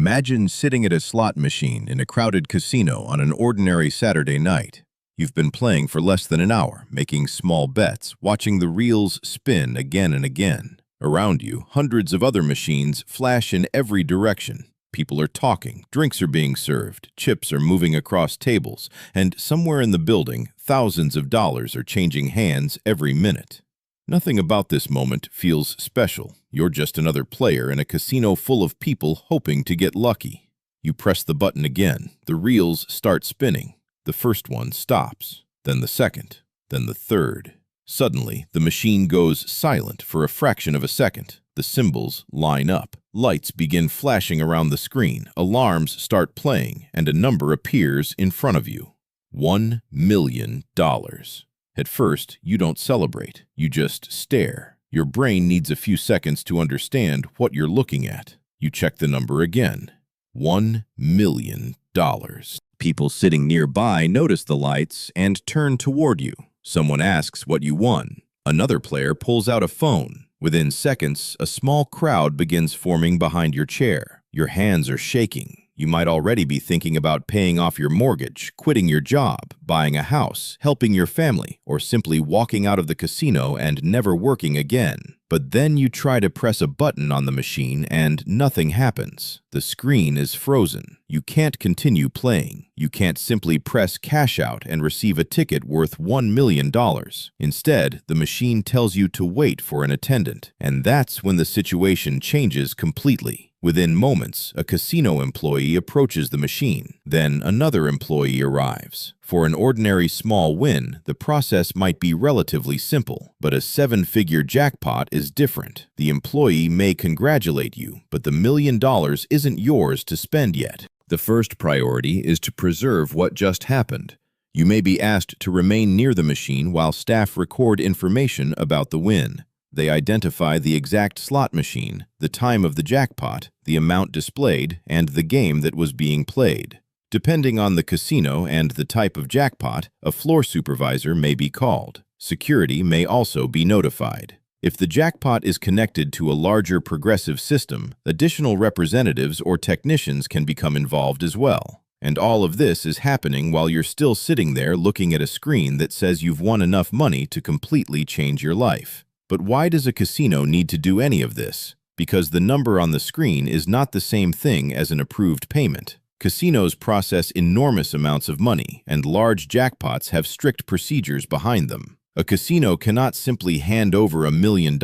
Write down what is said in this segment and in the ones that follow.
Imagine sitting at a slot machine in a crowded casino on an ordinary Saturday night. You've been playing for less than an hour, making small bets, watching the reels spin again and again. Around you, hundreds of other machines flash in every direction. People are talking, drinks are being served, chips are moving across tables, and somewhere in the building, thousands of dollars are changing hands every minute. Nothing about this moment feels special. You're just another player in a casino full of people hoping to get lucky. You press the button again. The reels start spinning. The first one stops, then the second, then the third. Suddenly, the machine goes silent for a fraction of a second. The symbols line up. Lights begin flashing around the screen. Alarms start playing, and a number appears in front of you. $1 million. At first, you don't celebrate. You just stare. Your brain needs a few seconds to understand what you're looking at. You check the number again. $1 million. People sitting nearby notice the lights and turn toward you. Someone asks what you won. Another player pulls out a phone. Within seconds, a small crowd begins forming behind your chair. Your hands are shaking. You might already be thinking about paying off your mortgage, quitting your job, buying a house, helping your family, or simply walking out of the casino and never working again. But then you try to press a button on the machine and nothing happens. The screen is frozen. You can't continue playing. You can't simply press cash out and receive a ticket worth $1 million. Instead, the machine tells you to wait for an attendant. And that's when the situation changes completely. Within moments, a casino employee approaches the machine. Then another employee arrives. For an ordinary small win, the process might be relatively simple, but a 7-figure jackpot is different. The employee may congratulate you, but the $1 million isn't yours to spend yet. The first priority is to preserve what just happened. You may be asked to remain near the machine while staff record information about the win. They identify the exact slot machine, the time of the jackpot, the amount displayed, and the game that was being played. Depending on the casino and the type of jackpot, a floor supervisor may be called. Security may also be notified. If the jackpot is connected to a larger progressive system, additional representatives or technicians can become involved as well. And all of this is happening while you're still sitting there looking at a screen that says you've won enough money to completely change your life. But why does a casino need to do any of this? Because the number on the screen is not the same thing as an approved payment. Casinos process enormous amounts of money, and large jackpots have strict procedures behind them. A casino cannot simply hand over $1 million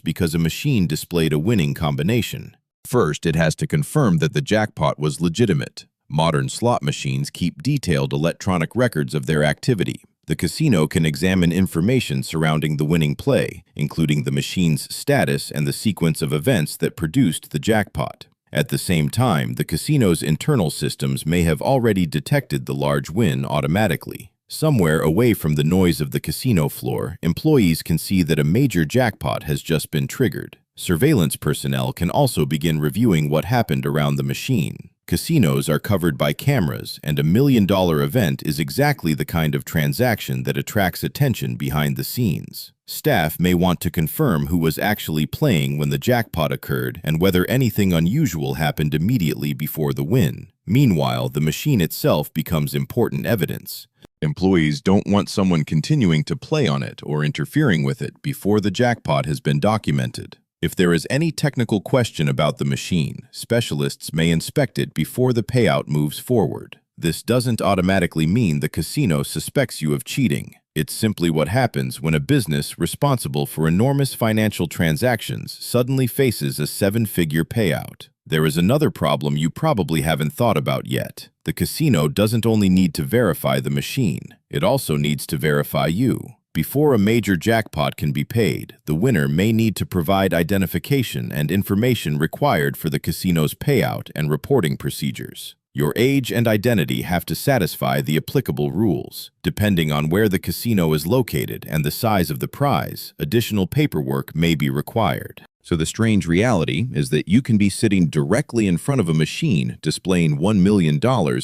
because a machine displayed a winning combination. First, it has to confirm that the jackpot was legitimate. Modern slot machines keep detailed electronic records of their activity. The casino can examine information surrounding the winning play, including the machine's status and the sequence of events that produced the jackpot. At the same time, the casino's internal systems may have already detected the large win automatically. Somewhere away from the noise of the casino floor, employees can see that a major jackpot has just been triggered. Surveillance personnel can also begin reviewing what happened around the machine. Casinos are covered by cameras, and a $1 million event is exactly the kind of transaction that attracts attention behind the scenes. Staff may want to confirm who was actually playing when the jackpot occurred and whether anything unusual happened immediately before the win. Meanwhile, the machine itself becomes important evidence. Employees don't want someone continuing to play on it or interfering with it before the jackpot has been documented. If there is any technical question about the machine, specialists may inspect it before the payout moves forward. This doesn't automatically mean the casino suspects you of cheating. It's simply what happens when a business responsible for enormous financial transactions suddenly faces a 7-figure payout. There is another problem you probably haven't thought about yet. The casino doesn't only need to verify the machine, it also needs to verify you. Before a major jackpot can be paid, the winner may need to provide identification and information required for the casino's payout and reporting procedures. Your age and identity have to satisfy the applicable rules. Depending on where the casino is located and the size of the prize, additional paperwork may be required. So the strange reality is that you can be sitting directly in front of a machine displaying $1 million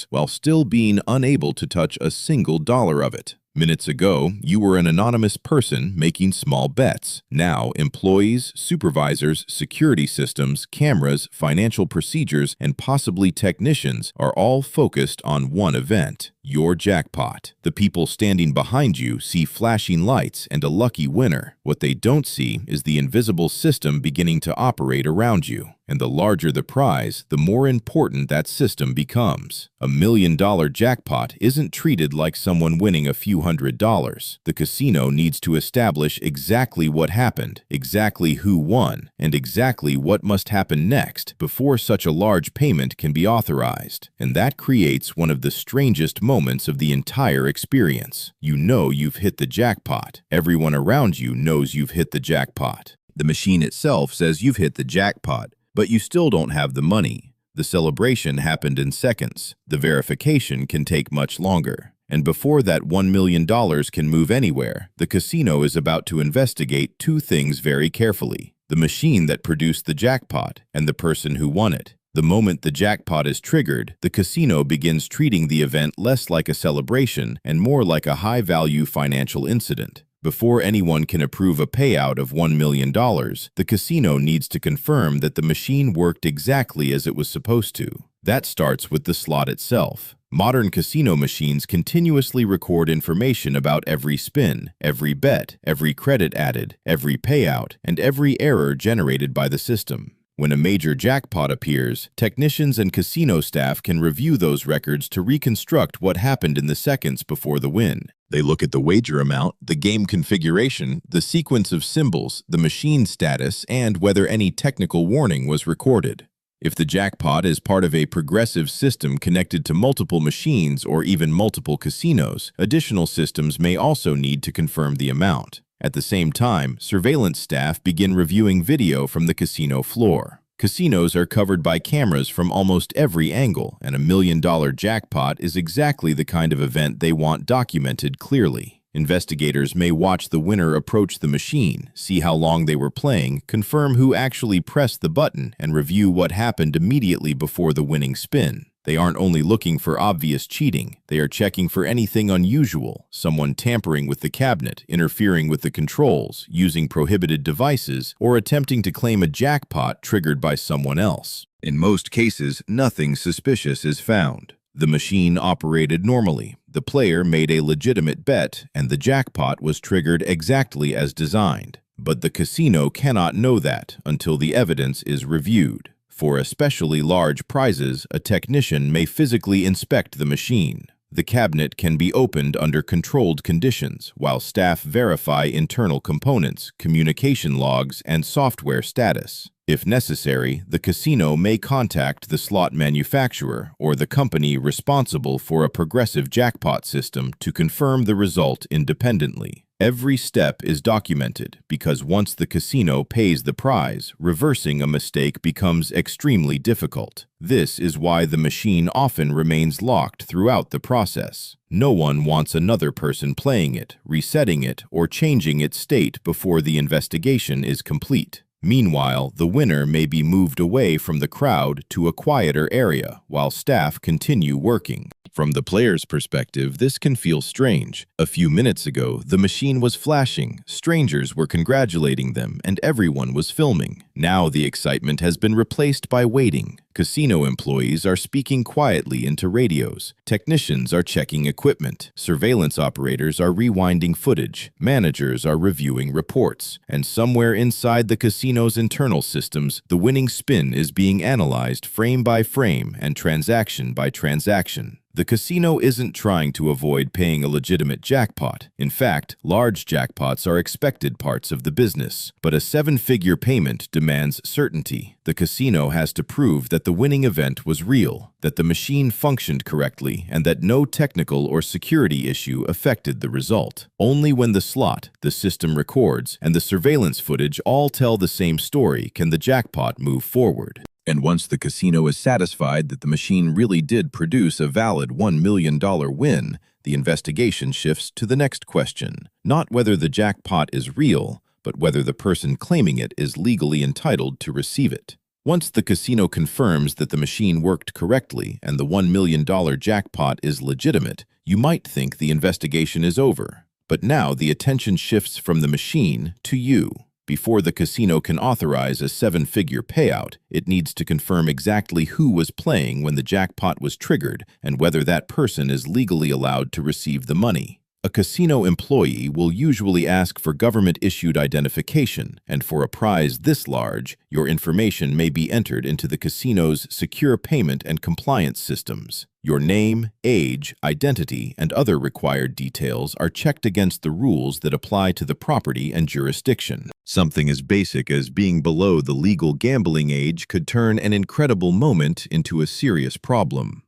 while still being unable to touch a single dollar of it. Minutes ago, you were an anonymous person making small bets. Now, employees, supervisors, security systems, cameras, financial procedures, and possibly technicians are all focused on one event: your jackpot. The people standing behind you see flashing lights and a lucky winner. What they don't see is the invisible system beginning to operate around you. And the larger the prize, the more important that system becomes. $1 million jackpot isn't treated like someone winning a few $100s. The casino needs to establish exactly what happened, exactly who won, and exactly what must happen next before such a large payment can be authorized. And that creates one of the strangest moments of the entire experience. You know you've hit the jackpot. Everyone around you knows you've hit the jackpot. The machine itself says you've hit the jackpot, but you still don't have the money. The celebration happened in seconds. The verification can take much longer. And before that $1 million can move anywhere, the casino is about to investigate two things very carefully: the machine that produced the jackpot and the person who won it. The moment the jackpot is triggered, the casino begins treating the event less like a celebration and more like a high-value financial incident. Before anyone can approve a payout of $1 million, the casino needs to confirm that the machine worked exactly as it was supposed to. That starts with the slot itself. Modern casino machines continuously record information about every spin, every bet, every credit added, every payout, and every error generated by the system. When a major jackpot appears, technicians and casino staff can review those records to reconstruct what happened in the seconds before the win. They look at the wager amount, the game configuration, the sequence of symbols, the machine status, and whether any technical warning was recorded. If the jackpot is part of a progressive system connected to multiple machines or even multiple casinos, additional systems may also need to confirm the amount. At the same time, surveillance staff begin reviewing video from the casino floor. Casinos are covered by cameras from almost every angle, and $1 million jackpot is exactly the kind of event they want documented clearly. Investigators may watch the winner approach the machine, see how long they were playing, confirm who actually pressed the button, and review what happened immediately before the winning spin. They aren't only looking for obvious cheating, they are checking for anything unusual: someone tampering with the cabinet, interfering with the controls, using prohibited devices, or attempting to claim a jackpot triggered by someone else. In most cases, nothing suspicious is found. The machine operated normally, the player made a legitimate bet, and the jackpot was triggered exactly as designed. But the casino cannot know that until the evidence is reviewed. For especially large prizes, a technician may physically inspect the machine. The cabinet can be opened under controlled conditions, while staff verify internal components, communication logs, and software status. If necessary, the casino may contact the slot manufacturer or the company responsible for a progressive jackpot system to confirm the result independently. Every step is documented because once the casino pays the prize, reversing a mistake becomes extremely difficult. This is why the machine often remains locked throughout the process. No one wants another person playing it, resetting it, or changing its state before the investigation is complete. Meanwhile, the winner may be moved away from the crowd to a quieter area while staff continue working. From the player's perspective, this can feel strange. A few minutes ago, the machine was flashing, strangers were congratulating them, and everyone was filming. Now the excitement has been replaced by waiting. Casino employees are speaking quietly into radios. Technicians are checking equipment. Surveillance operators are rewinding footage. Managers are reviewing reports. And somewhere inside the casino's internal systems, the winning spin is being analyzed frame by frame and transaction by transaction. The casino isn't trying to avoid paying a legitimate jackpot. In fact, large jackpots are expected parts of the business. But a seven-figure payment demands certainty. The casino has to prove that the winning event was real, that the machine functioned correctly, and that no technical or security issue affected the result. Only when the slot, the system records, and the surveillance footage all tell the same story can the jackpot move forward. And once the casino is satisfied that the machine really did produce a valid $1 million win, the investigation shifts to the next question: not whether the jackpot is real, but whether the person claiming it is legally entitled to receive it. Once the casino confirms that the machine worked correctly and the $1 million jackpot is legitimate, you might think the investigation is over. But now the attention shifts from the machine to you. Before the casino can authorize a seven-figure payout, it needs to confirm exactly who was playing when the jackpot was triggered and whether that person is legally allowed to receive the money. A casino employee will usually ask for government-issued identification, and for a prize this large, your information may be entered into the casino's secure payment and compliance systems. Your name, age, identity, and other required details are checked against the rules that apply to the property and jurisdiction. Something as basic as being below the legal gambling age could turn an incredible moment into a serious problem.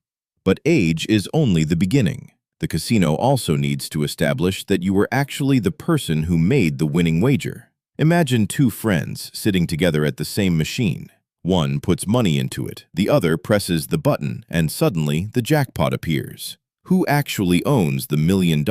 But age is only the beginning. The casino also needs to establish that you were actually the person who made the winning wager. Imagine two friends sitting together at the same machine. One puts money into it, the other presses the button, and suddenly the jackpot appears. Who actually owns the $1 million?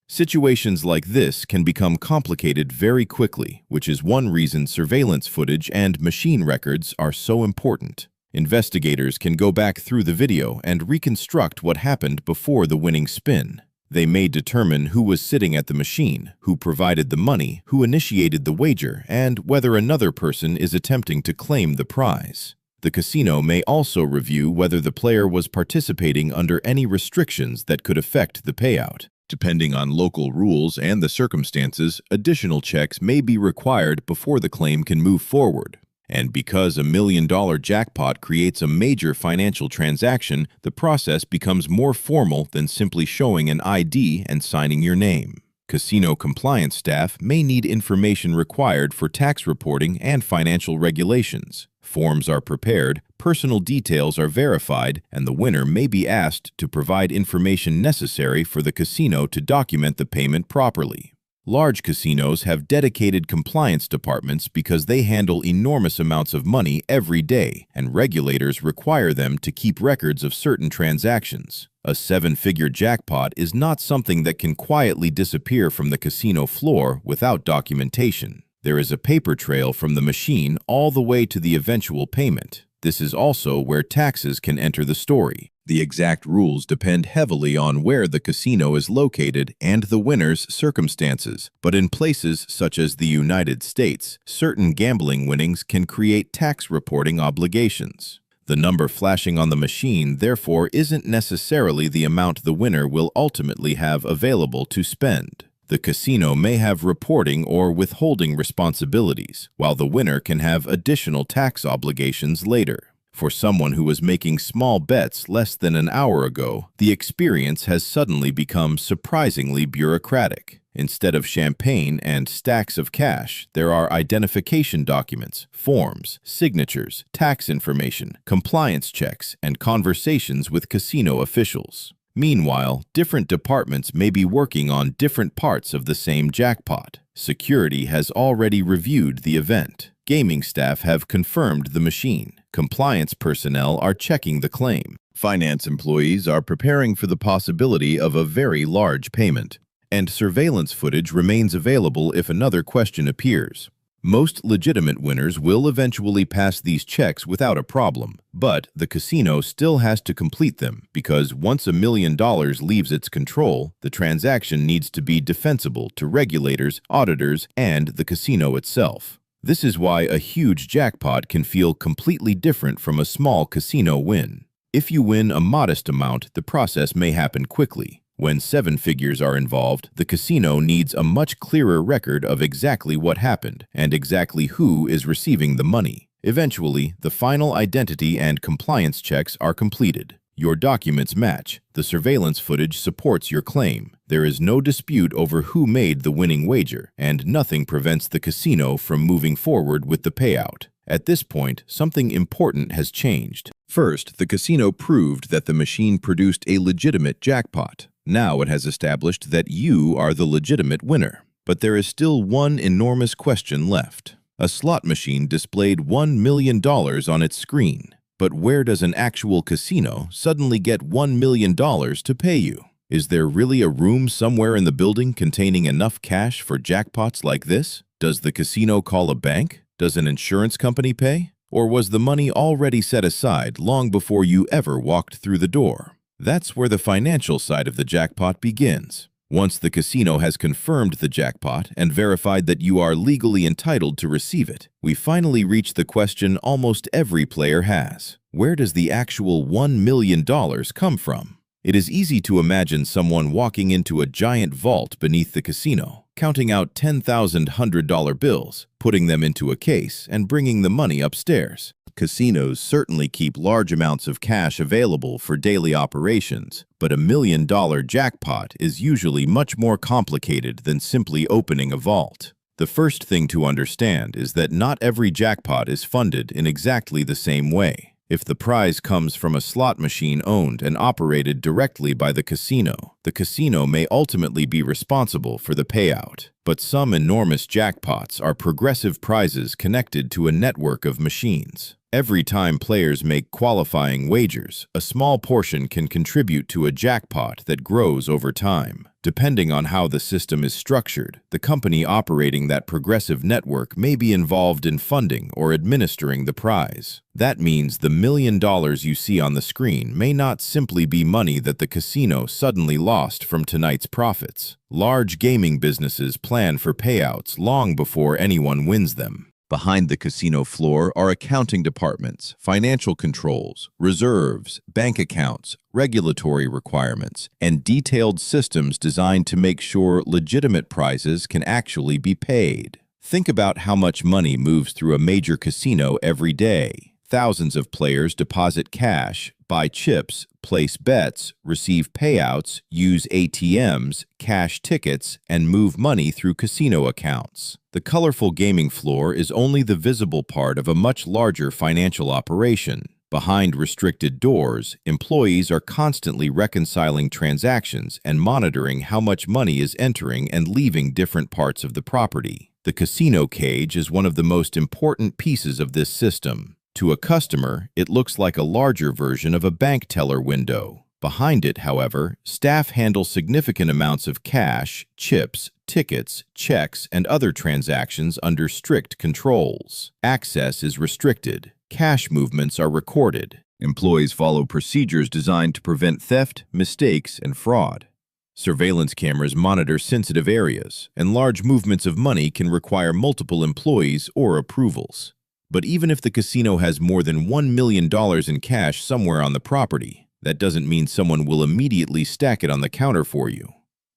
Situations like this can become complicated very quickly, which is one reason surveillance footage and machine records are so important. Investigators can go back through the video and reconstruct what happened before the winning spin. They may determine who was sitting at the machine, who provided the money, who initiated the wager, and whether another person is attempting to claim the prize. The casino may also review whether the player was participating under any restrictions that could affect the payout. Depending on local rules and the circumstances, additional checks may be required before the claim can move forward. And because a $1 million jackpot creates a major financial transaction, the process becomes more formal than simply showing an ID and signing your name. Casino compliance staff may need information required for tax reporting and financial regulations. Forms are prepared, personal details are verified, and the winner may be asked to provide information necessary for the casino to document the payment properly. Large casinos have dedicated compliance departments because they handle enormous amounts of money every day, and regulators require them to keep records of certain transactions. A seven-figure jackpot is not something that can quietly disappear from the casino floor without documentation. There is a paper trail from the machine all the way to the eventual payment. This is also where taxes can enter the story. The exact rules depend heavily on where the casino is located and the winner's circumstances, but in places such as the United States, certain gambling winnings can create tax reporting obligations. The number flashing on the machine, therefore, isn't necessarily the amount the winner will ultimately have available to spend. The casino may have reporting or withholding responsibilities, while the winner can have additional tax obligations later. For someone who was making small bets less than an hour ago, the experience has suddenly become surprisingly bureaucratic. Instead of champagne and stacks of cash, there are identification documents, forms, signatures, tax information, compliance checks, and conversations with casino officials. Meanwhile, different departments may be working on different parts of the same jackpot. Security has already reviewed the event. Gaming staff have confirmed the machine. Compliance personnel are checking the claim. Finance employees are preparing for the possibility of a very large payment. And surveillance footage remains available if another question appears. Most legitimate winners will eventually pass these checks without a problem, but the casino still has to complete them because once $1 million leaves its control, the transaction needs to be defensible to regulators, auditors, and the casino itself. This is why a huge jackpot can feel completely different from a small casino win. If you win a modest amount, the process may happen quickly. When seven figures are involved, the casino needs a much clearer record of exactly what happened and exactly who is receiving the money. Eventually, the final identity and compliance checks are completed. Your documents match. The surveillance footage supports your claim. There is no dispute over who made the winning wager, and nothing prevents the casino from moving forward with the payout. At this point, something important has changed. First, the casino proved that the machine produced a legitimate jackpot. Now it has established that you are the legitimate winner. But there is still one enormous question left. A slot machine displayed $1 million on its screen. But where does an actual casino suddenly get $1 million to pay you? Is there really a room somewhere in the building containing enough cash for jackpots like this? Does the casino call a bank? Does an insurance company pay? Or was the money already set aside long before you ever walked through the door? That's where the financial side of the jackpot begins. Once the casino has confirmed the jackpot and verified that you are legally entitled to receive it, we finally reach the question almost every player has. Where does the actual $1 million come from? It is easy to imagine someone walking into a giant vault beneath the casino, counting out $10,000 bills, putting them into a case, and bringing the money upstairs. Casinos certainly keep large amounts of cash available for daily operations, but a $1 million jackpot is usually much more complicated than simply opening a vault. The first thing to understand is that not every jackpot is funded in exactly the same way. If the prize comes from a slot machine owned and operated directly by the casino may ultimately be responsible for the payout. But some enormous jackpots are progressive prizes connected to a network of machines. Every time players make qualifying wagers, a small portion can contribute to a jackpot that grows over time. Depending on how the system is structured, the company operating that progressive network may be involved in funding or administering the prize. That means the $1 million you see on the screen may not simply be money that the casino suddenly lost from tonight's profits. Large gaming businesses plan for payouts long before anyone wins them. Behind the casino floor are accounting departments, financial controls, reserves, bank accounts, regulatory requirements, and detailed systems designed to make sure legitimate prizes can actually be paid. Think about how much money moves through a major casino every day. Thousands of players deposit cash, buy chips, place bets, receive payouts, use ATMs, cash tickets, and move money through casino accounts. The colorful gaming floor is only the visible part of a much larger financial operation. Behind restricted doors, employees are constantly reconciling transactions and monitoring how much money is entering and leaving different parts of the property. The casino cage is one of the most important pieces of this system. To a customer, it looks like a larger version of a bank teller window. Behind it, however, staff handle significant amounts of cash, chips, tickets, checks, and other transactions under strict controls. Access is restricted. Cash movements are recorded. Employees follow procedures designed to prevent theft, mistakes, and fraud. Surveillance cameras monitor sensitive areas, and large movements of money can require multiple employees or approvals. But even if the casino has more than $1 million in cash somewhere on the property, that doesn't mean someone will immediately stack it on the counter for you.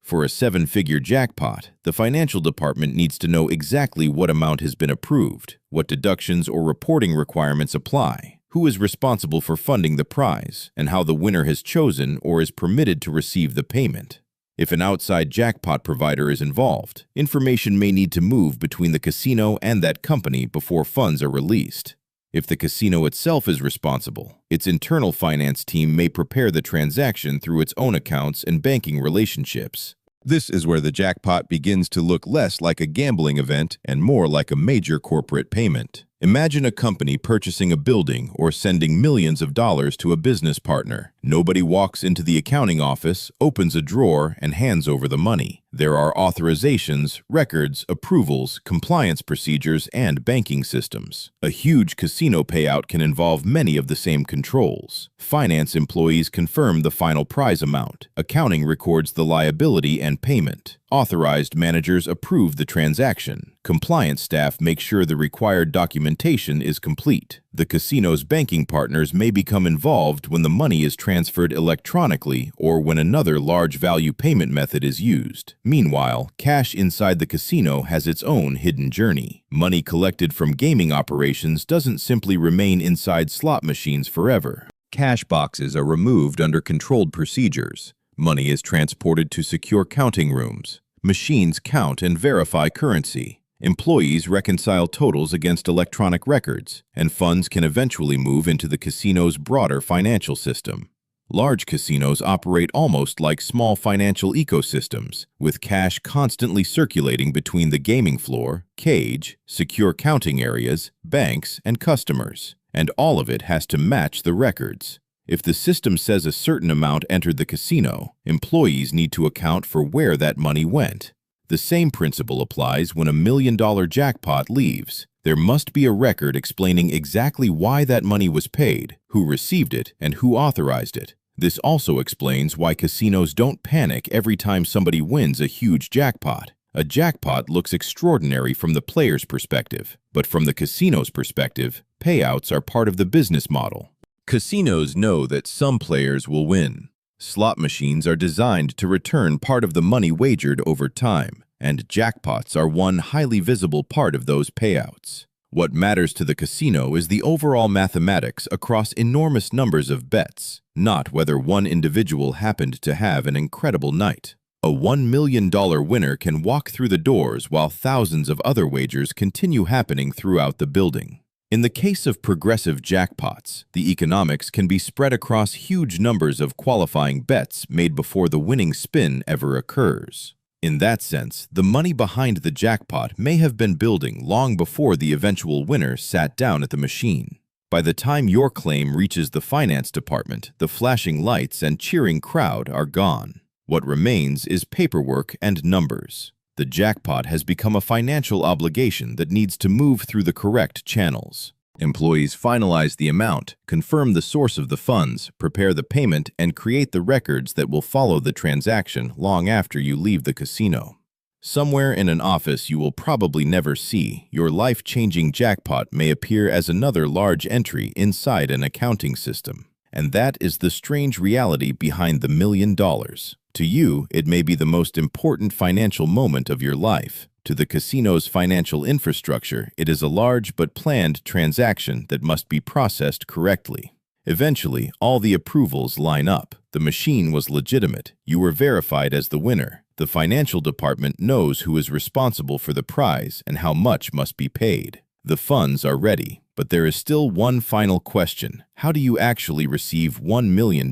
For a 7-figure jackpot, the financial department needs to know exactly what amount has been approved, what deductions or reporting requirements apply, who is responsible for funding the prize, and how the winner has chosen or is permitted to receive the payment. If an outside jackpot provider is involved, information may need to move between the casino and that company before funds are released. If the casino itself is responsible, its internal finance team may prepare the transaction through its own accounts and banking relationships. This is where the jackpot begins to look less like a gambling event and more like a major corporate payment. Imagine a company purchasing a building or sending millions of dollars to a business partner. Nobody walks into the accounting office, opens a drawer, and hands over the money. There are authorizations, records, approvals, compliance procedures, and banking systems. A huge casino payout can involve many of the same controls. Finance employees confirm the final prize amount. Accounting records the liability and payment. Authorized managers approve the transaction. Compliance staff make sure the required documentation is complete. The casino's banking partners may become involved when the money is transferred electronically or when another large value payment method is used. Meanwhile, cash inside the casino has its own hidden journey. Money collected from gaming operations doesn't simply remain inside slot machines forever. Cash boxes are removed under controlled procedures. Money is transported to secure counting rooms. Machines count and verify currency. Employees reconcile totals against electronic records, and funds can eventually move into the casino's broader financial system. Large casinos operate almost like small financial ecosystems, with cash constantly circulating between the gaming floor, cage, secure counting areas, banks, and customers. And all of it has to match the records. If the system says a certain amount entered the casino, employees need to account for where that money went. The same principle applies when a $1 million jackpot leaves. There must be a record explaining exactly why that money was paid, who received it, and who authorized it. This also explains why casinos don't panic every time somebody wins a huge jackpot. A jackpot looks extraordinary from the player's perspective, but from the casino's perspective, payouts are part of the business model. Casinos know that some players will win. Slot machines are designed to return part of the money wagered over time, and jackpots are one highly visible part of those payouts. What matters to the casino is the overall mathematics across enormous numbers of bets, not whether one individual happened to have an incredible night. A $1 million winner can walk through the doors while thousands of other wagers continue happening throughout the building. In the case of progressive jackpots, the economics can be spread across huge numbers of qualifying bets made before the winning spin ever occurs. In that sense, the money behind the jackpot may have been building long before the eventual winner sat down at the machine. By the time your claim reaches the finance department, the flashing lights and cheering crowd are gone. What remains is paperwork and numbers. The jackpot has become a financial obligation that needs to move through the correct channels. Employees finalize the amount, confirm the source of the funds, prepare the payment, and create the records that will follow the transaction long after you leave the casino. Somewhere in an office you will probably never see, your life-changing jackpot may appear as another large entry inside an accounting system. And that is the strange reality behind the $1 million. To you, it may be the most important financial moment of your life. To the casino's financial infrastructure, it is a large but planned transaction that must be processed correctly. Eventually, all the approvals line up. The machine was legitimate. You were verified as the winner. The financial department knows who is responsible for the prize and how much must be paid. The funds are ready, but there is still one final question. How do you actually receive $1 million?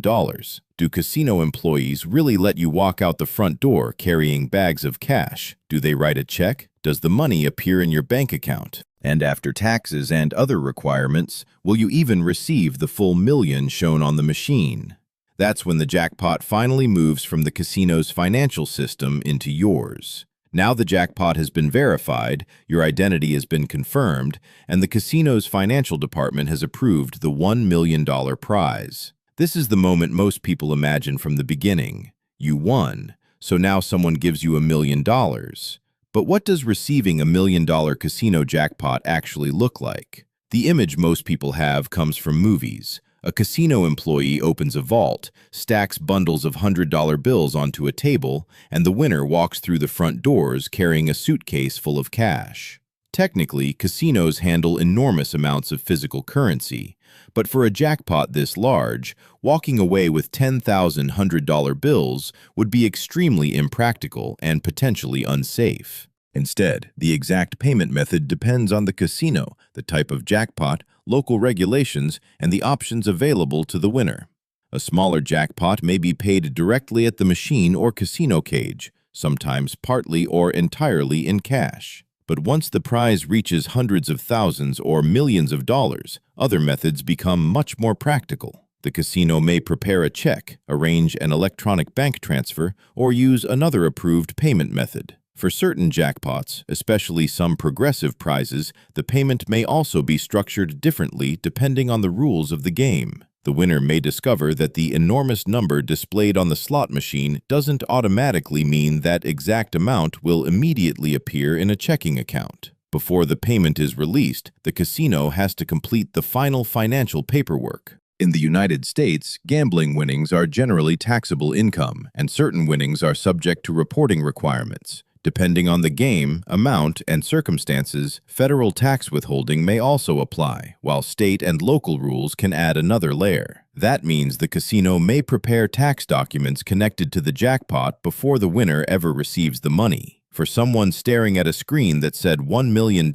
Do casino employees really let you walk out the front door carrying bags of cash? Do they write a check? Does the money appear in your bank account? And after taxes and other requirements, will you even receive the full $1 million shown on the machine? That's when the jackpot finally moves from the casino's financial system into yours. Now the jackpot has been verified, your identity has been confirmed, and the casino's financial department has approved the $1 million prize. This is the moment most people imagine from the beginning. You won, so now someone gives you $1 million. But what does receiving $1 million casino jackpot actually look like? The image most people have comes from movies. A casino employee opens a vault, stacks bundles of $100 bills onto a table, and the winner walks through the front doors carrying a suitcase full of cash. Technically, casinos handle enormous amounts of physical currency, but for a jackpot this large, walking away with 10,000 $100 bills would be extremely impractical and potentially unsafe. Instead, the exact payment method depends on the casino, the type of jackpot, local regulations, and the options available to the winner. A smaller jackpot may be paid directly at the machine or casino cage, sometimes partly or entirely in cash. But once the prize reaches hundreds of thousands or millions of dollars, other methods become much more practical. The casino may prepare a check, arrange an electronic bank transfer, or use another approved payment method. For certain jackpots, especially some progressive prizes, the payment may also be structured differently depending on the rules of the game. The winner may discover that the enormous number displayed on the slot machine doesn't automatically mean that exact amount will immediately appear in a checking account. Before the payment is released, the casino has to complete the final financial paperwork. In the United States, gambling winnings are generally taxable income, and certain winnings are subject to reporting requirements. Depending on the game, amount, and circumstances, federal tax withholding may also apply, while state and local rules can add another layer. That means the casino may prepare tax documents connected to the jackpot before the winner ever receives the money. For someone staring at a screen that said $1 million,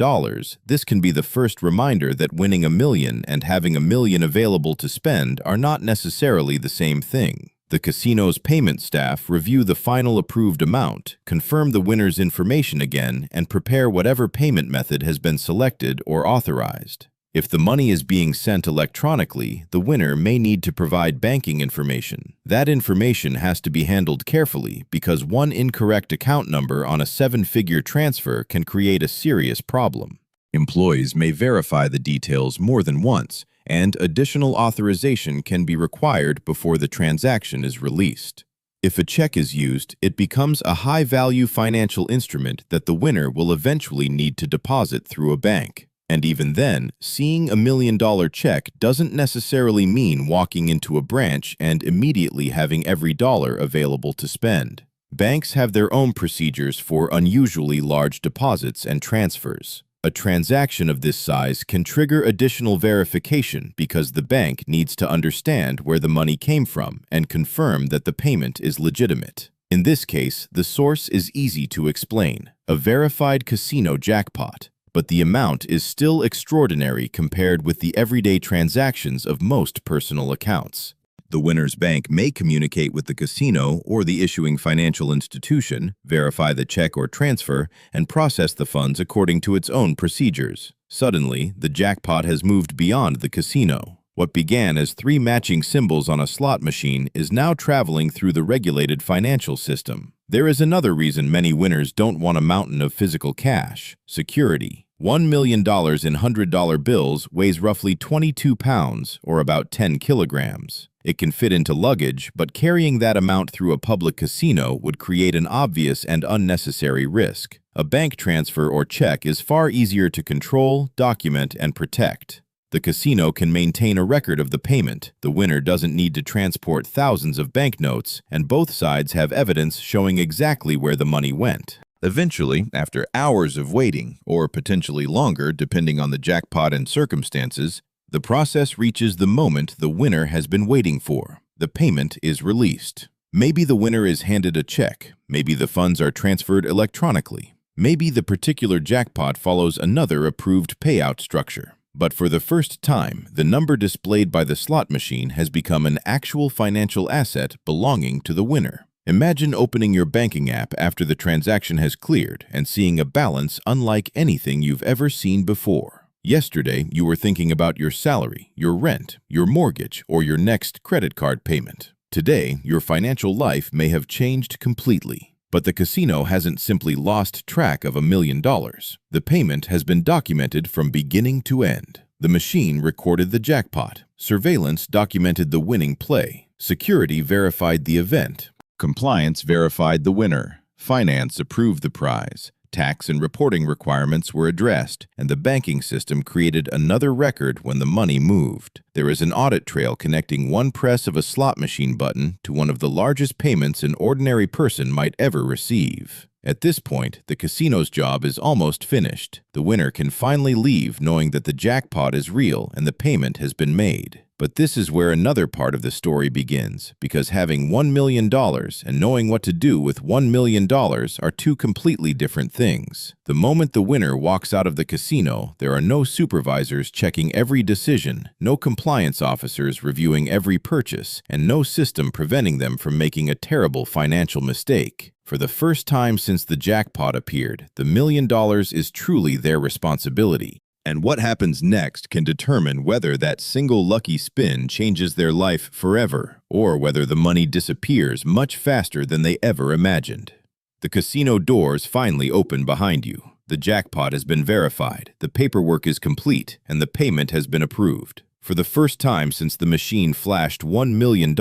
this can be the first reminder that winning $1 million and having $1 million available to spend are not necessarily the same thing. The casino's payment staff review the final approved amount, confirm the winner's information again, and prepare whatever payment method has been selected or authorized. If the money is being sent electronically, the winner may need to provide banking information. That information has to be handled carefully because one incorrect account number on a 7-figure transfer can create a serious problem. Employees may verify the details more than once, and additional authorization can be required before the transaction is released. If a check is used, it becomes a high-value financial instrument that the winner will eventually need to deposit through a bank. And even then, seeing a $1 million check doesn't necessarily mean walking into a branch and immediately having every dollar available to spend. Banks have their own procedures for unusually large deposits and transfers. A transaction of this size can trigger additional verification because the bank needs to understand where the money came from and confirm that the payment is legitimate. In this case, the source is easy to explain: a verified casino jackpot. But the amount is still extraordinary compared with the everyday transactions of most personal accounts. The winner's bank may communicate with the casino or the issuing financial institution, verify the check or transfer, and process the funds according to its own procedures. Suddenly, the jackpot has moved beyond the casino. What began as 3 matching symbols on a slot machine is now traveling through the regulated financial system. There is another reason many winners don't want a mountain of physical cash: security. $1 million in $100 bills weighs roughly 22 pounds, or about 10 kilograms. It can fit into luggage, but carrying that amount through a public casino would create an obvious and unnecessary risk. A bank transfer or check is far easier to control, document, and protect. The casino can maintain a record of the payment, the winner doesn't need to transport thousands of banknotes, and both sides have evidence showing exactly where the money went. Eventually, after hours of waiting, or potentially longer depending on the jackpot and circumstances, the process reaches the moment the winner has been waiting for. The payment is released. Maybe the winner is handed a check, maybe the funds are transferred electronically, maybe the particular jackpot follows another approved payout structure. But for the first time, the number displayed by the slot machine has become an actual financial asset belonging to the winner. Imagine opening your banking app after the transaction has cleared and seeing a balance unlike anything you've ever seen before. Yesterday, you were thinking about your salary, your rent, your mortgage, or your next credit card payment. Today, your financial life may have changed completely. But the casino hasn't simply lost track of $1 million. The payment has been documented from beginning to end. The machine recorded the jackpot. Surveillance documented the winning play. Security verified the event. Compliance verified the winner. Finance approved the prize. Tax and reporting requirements were addressed, and the banking system created another record when the money moved. There is an audit trail connecting one press of a slot machine button to one of the largest payments an ordinary person might ever receive. At this point, the casino's job is almost finished. The winner can finally leave knowing that the jackpot is real and the payment has been made. But this is where another part of the story begins, because having $1 million and knowing what to do with $1 million are two completely different things. The moment the winner walks out of the casino, there are no supervisors checking every decision, no compliance officers reviewing every purchase, and no system preventing them from making a terrible financial mistake. For the first time since the jackpot appeared, the $1 million is truly their responsibility. And what happens next can determine whether that single lucky spin changes their life forever, or whether the money disappears much faster than they ever imagined. The casino doors finally open behind you. The jackpot has been verified, the paperwork is complete, and the payment has been approved. For the first time since the machine flashed $1 million,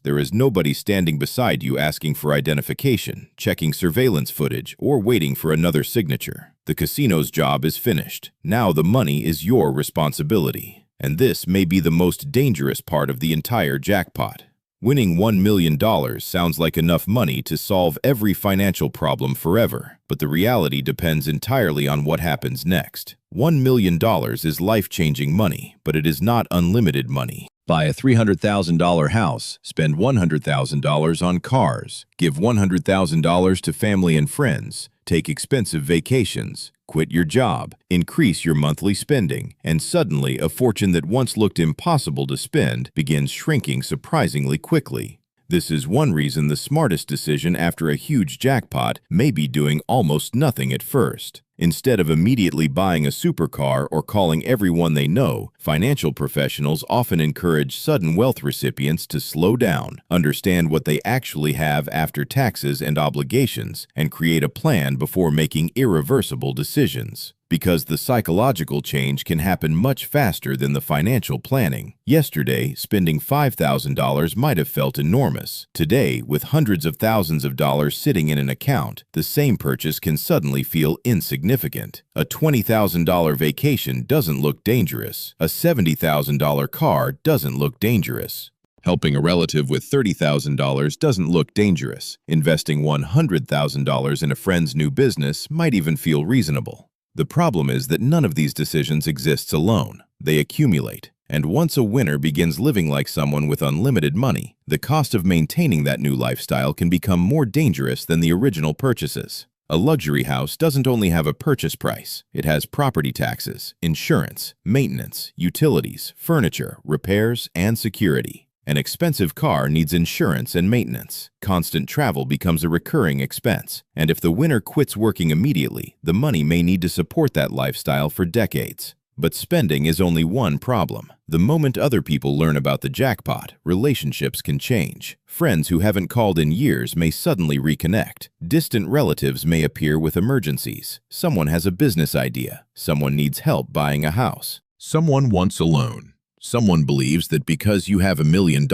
there is nobody standing beside you asking for identification, checking surveillance footage, or waiting for another signature. The casino's job is finished. Now the money is your responsibility. And this may be the most dangerous part of the entire jackpot. Winning $1 million sounds like enough money to solve every financial problem forever, but the reality depends entirely on what happens next. $1 million is life-changing money, but it is not unlimited money. Buy a $300,000 house, spend $100,000 on cars, give $100,000 to family and friends, take expensive vacations, quit your job, increase your monthly spending, and suddenly a fortune that once looked impossible to spend begins shrinking surprisingly quickly. This is one reason the smartest decision after a huge jackpot may be doing almost nothing at first. Instead of immediately buying a supercar or calling everyone they know, financial professionals often encourage sudden wealth recipients to slow down, understand what they actually have after taxes and obligations, and create a plan before making irreversible decisions. Because the psychological change can happen much faster than the financial planning. Yesterday, spending $5,000 might have felt enormous. Today, with hundreds of thousands of dollars sitting in an account, the same purchase can suddenly feel insignificant. A $20,000 vacation doesn't look dangerous. A $70,000 car doesn't look dangerous. Helping a relative with $30,000 doesn't look dangerous. Investing $100,000 in a friend's new business might even feel reasonable. The problem is that none of these decisions exists alone. They accumulate. And once a winner begins living like someone with unlimited money, the cost of maintaining that new lifestyle can become more dangerous than the original purchases. A luxury house doesn't only have a purchase price. It has property taxes, insurance, maintenance, utilities, furniture, repairs, and security. An expensive car needs insurance and maintenance. Constant travel becomes a recurring expense. And if the winner quits working immediately, the money may need to support that lifestyle for decades. But spending is only one problem. The moment other people learn about the jackpot, relationships can change. Friends who haven't called in years may suddenly reconnect. Distant relatives may appear with emergencies. Someone has a business idea. Someone needs help buying a house. Someone wants a loan. Someone believes that because you have $1 million,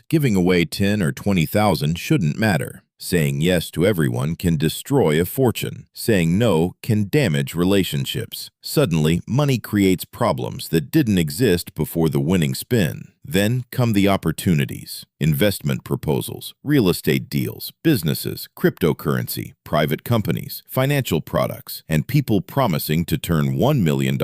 giving away 10 or 20,000 shouldn't matter. Saying yes to everyone can destroy a fortune. Saying no can damage relationships. Suddenly, money creates problems that didn't exist before the winning spin. Then come the opportunities. Investment proposals, real estate deals, businesses, cryptocurrency, private companies, financial products, and people promising to turn $1 million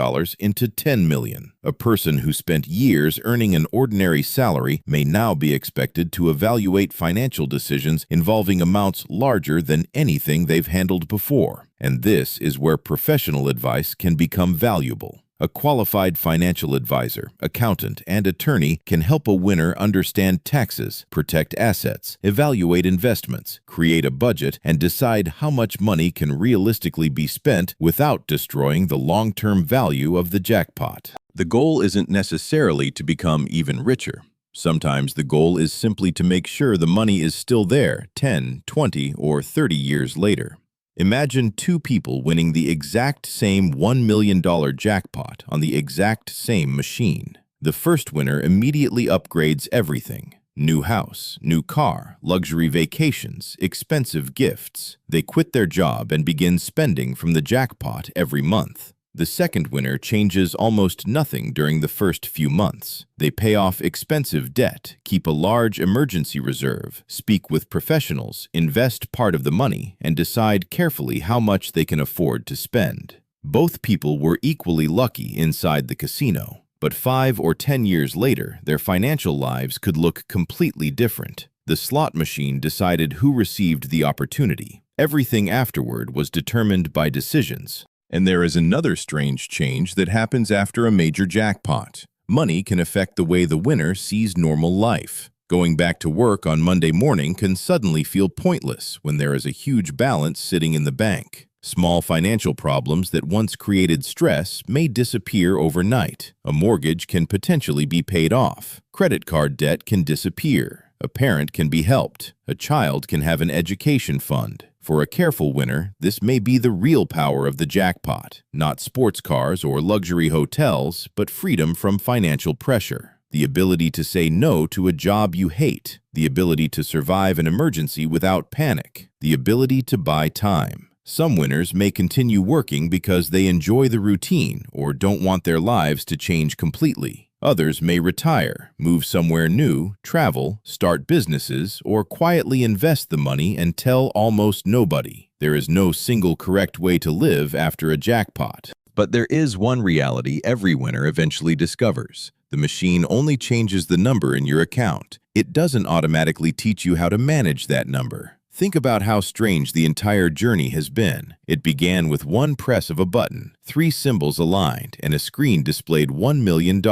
into $10 million. A person who spent years earning an ordinary salary may now be expected to evaluate financial decisions involving amounts larger than anything they've handled before. And this is where professional advice can become valuable. A qualified financial advisor, accountant, and attorney can help a winner understand taxes, protect assets, evaluate investments, create a budget, and decide how much money can realistically be spent without destroying the long-term value of the jackpot. The goal isn't necessarily to become even richer. Sometimes the goal is simply to make sure the money is still there 10, 20, or 30 years later. Imagine two people winning the exact same $1 million jackpot on the exact same machine. The first winner immediately upgrades everything. New house, new car, luxury vacations, expensive gifts. They quit their job and begin spending from the jackpot every month. The second winner changes almost nothing during the first few months. They pay off expensive debt, keep a large emergency reserve, speak with professionals, invest part of the money, and decide carefully how much they can afford to spend. Both people were equally lucky inside the casino, but 5 or 10 years later, their financial lives could look completely different. The slot machine decided who received the opportunity. Everything afterward was determined by decisions. And there is another strange change that happens after a major jackpot. Money can affect the way the winner sees normal life. Going back to work on Monday morning can suddenly feel pointless when there is a huge balance sitting in the bank. Small financial problems that once created stress may disappear overnight. A mortgage can potentially be paid off. Credit card debt can disappear. A parent can be helped. A child can have an education fund. For a careful winner, this may be the real power of the jackpot. Not sports cars or luxury hotels, but freedom from financial pressure. The ability to say no to a job you hate. The ability to survive an emergency without panic. The ability to buy time. Some winners may continue working because they enjoy the routine or don't want their lives to change completely. Others may retire, move somewhere new, travel, start businesses, or quietly invest the money and tell almost nobody. There is no single correct way to live after a jackpot. But there is one reality every winner eventually discovers. The machine only changes the number in your account. It doesn't automatically teach you how to manage that number. Think about how strange the entire journey has been. It began with one press of a button, 3 symbols aligned, and a screen displayed $1 million.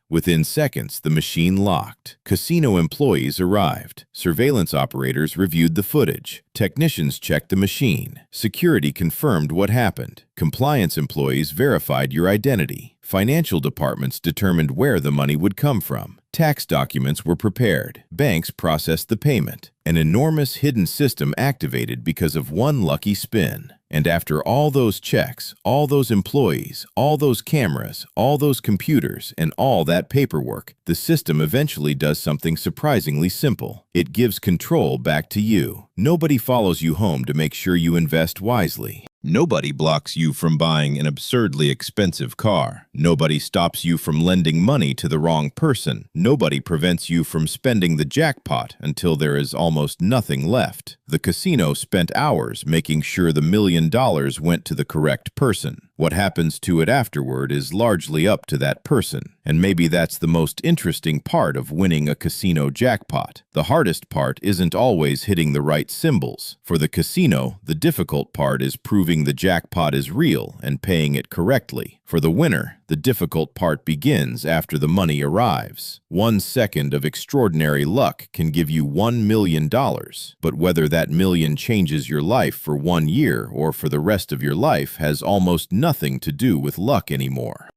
Within seconds, the machine locked. Casino employees arrived. Surveillance operators reviewed the footage. Technicians checked the machine. Security confirmed what happened. Compliance employees verified your identity. Financial departments determined where the money would come from. Tax documents were prepared. Banks processed the payment. An enormous hidden system activated because of one lucky spin. And after all those checks, all those employees, all those cameras, all those computers, and all that paperwork, the system eventually does something surprisingly simple. It gives control back to you. Nobody follows you home to make sure you invest wisely. Nobody blocks you from buying an absurdly expensive car. Nobody stops you from lending money to the wrong person. Nobody prevents you from spending the jackpot until there is almost nothing left. The casino spent hours making sure the $1 million went to the correct person. What happens to it afterward is largely up to that person. And maybe that's the most interesting part of winning a casino jackpot. The hardest part isn't always hitting the right symbols. For the casino, the difficult part is proving the jackpot is real and paying it correctly. For the winner, the difficult part begins after the money arrives. 1 second of extraordinary luck can give you $1 million, but whether that million changes your life for 1 year or for the rest of your life has almost nothing to do with luck anymore.